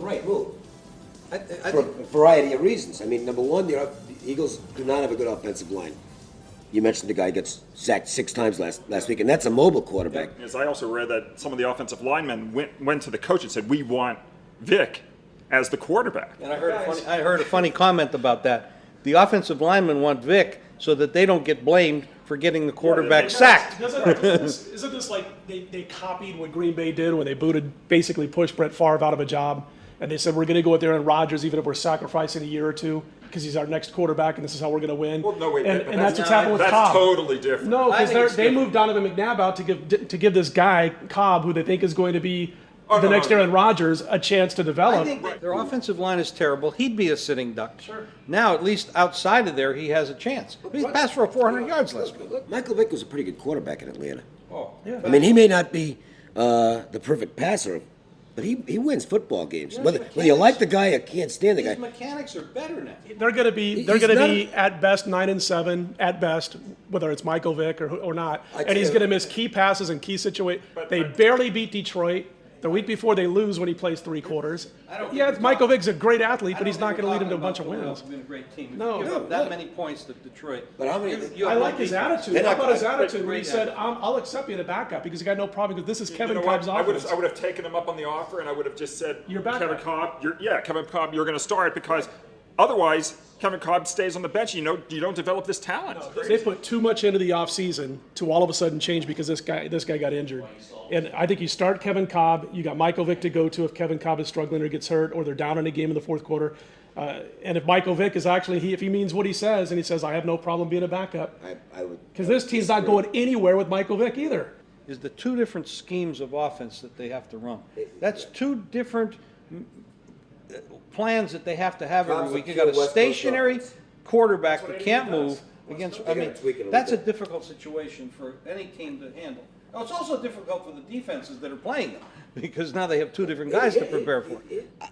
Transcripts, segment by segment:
right move. I For a think variety of reasons. I mean, number one, the Eagles do not have a good offensive line. You mentioned the guy gets sacked 6 times last week, and that's a mobile quarterback. As I also read that some of the offensive linemen went to the coach and said, "We want Vic as the quarterback." and I heard a funny comment about that. The offensive linemen want Vic so that they don't get blamed for getting the quarterback sacked. Isn't this like they copied what Green Bay did when they basically pushed Brett Favre out of a job, and they said we're going to go with Aaron Rodgers even if we're sacrificing a year or two because he's our next quarterback and this is how we're going to win. Well, no, wait, and but that's what's happened with that's Cobb. totally different. No, I think because it's they different. moved Donovan McNabb out to give this guy Cobb, who they think is going to be the next no. Aaron Rodgers, a chance to develop. I think their offensive line is terrible. He'd be a sitting duck. Sure. Now, at least outside of there, he has a chance. He passed for 400 yards last week. Look, Michael Vick was a pretty good quarterback in Atlanta. Oh, Yeah. I mean, he may not be the perfect passer, but he wins football games. Whether you like the guy or can't stand the his guy. mechanics are better now. They're going to be at best 9-7 at best, whether it's Michael Vick or not, and he's going to miss key passes and key situations. They barely beat Detroit. The week before they lose when he plays 3 quarters. Michael Vick's a great athlete, but he's not going to lead them to a bunch of wins. Been a great team. No. You give up that many points to Detroit. But how many? I like his attitude. They're How not- about his attitude when he great said, I'll accept you in a backup because he got no problem because this is Kevin You know what? Cobb's I offense. would have taken him up on the offer, and I would have just said, You're back Kevin up. Cobb, Kevin Cobb, you're going to start because otherwise Kevin Cobb stays on the bench. You don't develop this talent. They put too much into the offseason to all of a sudden change because this guy got injured. And I think you start Kevin Cobb, you got Michael Vick to go to if Kevin Cobb is struggling or gets hurt or they're down in a game in the fourth quarter. And if Michael Vick is actually, if he means what he says and he says, I have no problem being a backup, I would. because this team's not going anywhere with Michael Vick either. Is the 2 different schemes of offense that they have to run. That's 2 different plans that they have to have every Cobb's week. a You got a pure West Coast stationary offense. quarterback that can't move against. I mean, tweak it a little that's a bit. difficult situation for any team to handle. Now, it's also difficult for the defenses that are playing them because now they have 2 different guys to prepare for.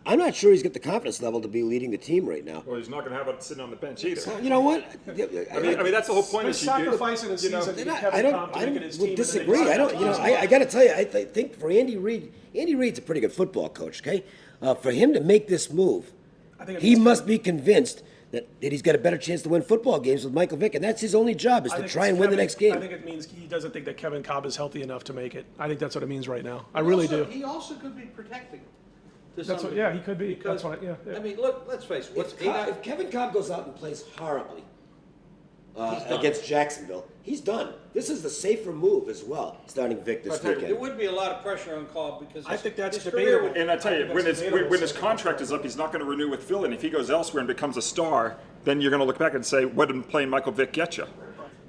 I'm not sure he's got the confidence level to be leading the team right now. Well, he's not going to have it sitting on the bench either. You know what? I mean, that's the whole point. They're Is sacrificing a you know, season to get I Kevin Cobb don't. to I make it his would team. disagree. I don't. You know, I got to tell you, I think for Andy Reid, Andy Reid's a pretty good football coach. Okay, for him to make this move, I think it he means- must be convinced that he's got a better chance to win football games with Michael Vick, and that's his only job is I to think try it's and win the Kevin- next game. I think it means he doesn't think that Kevin Cobb is healthy enough to make it. I think that's what it means right now. I really do. He also could be protecting. To That's some what, yeah, degree. he could be. Because, That's what, yeah. I mean, look, let's face it. If Kevin Cobb goes out and plays horribly against Jacksonville, he's done. This is the safer move as well, starting Vick this I'll tell you, There weekend. would be a lot of pressure on Cobb because I think that's his career debatable. would- And I tell you, I think when that's his debatable. when his contract is up, he's not going to renew with Philly. And if he goes elsewhere and becomes a star, then you're going to look back and say, "What did playing Michael Vick get you?"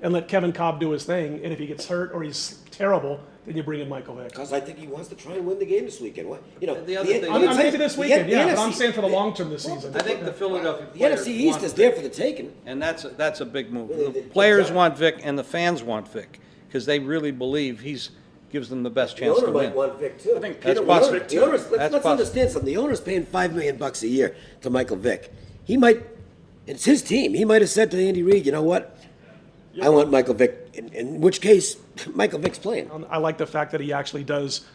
And let Kevin Cobb do his thing. And if he gets hurt or he's terrible, then you bring in Michael Vick. Because I think he wants to try and win the game this weekend. What you know? The other thing- I'm maybe this weekend, the yeah, but I'm NFC saying for the long term this season. I think the Philadelphia The players NFC East want is there for the taking. And that's a big move. Well, The they- players exactly. want Vic and the fans want Vic because they really believe gives them the best The chance owner to might win. want Vic too. I think That's Peter wants possible. Vic The too. owners, That's let's possible. understand something. The owner's paying $5 million a year to Michael Vick. He might, it's his team. He might have said to Andy Reid, you know what? I want Michael Vick. In which case, Michael Vick's playing. I like the fact that he actually does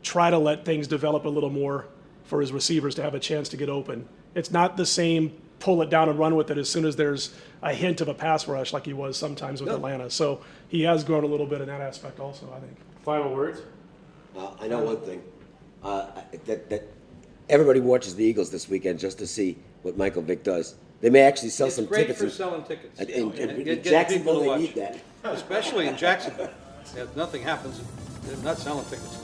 try to let things develop a little more for his receivers to have a chance to get open. It's not the same pull it down and run with it as soon as there's a hint of a pass rush like he was sometimes with Atlanta. So he has grown a little bit in that aspect also, I think. Final words? I know one thing. That everybody watches the Eagles this weekend just to see what Michael Vick does. They may actually sell It's some great tickets. for selling tickets. In Get Jacksonville, people to they watch. need that. Especially in Jacksonville. If nothing happens, they're not selling tickets.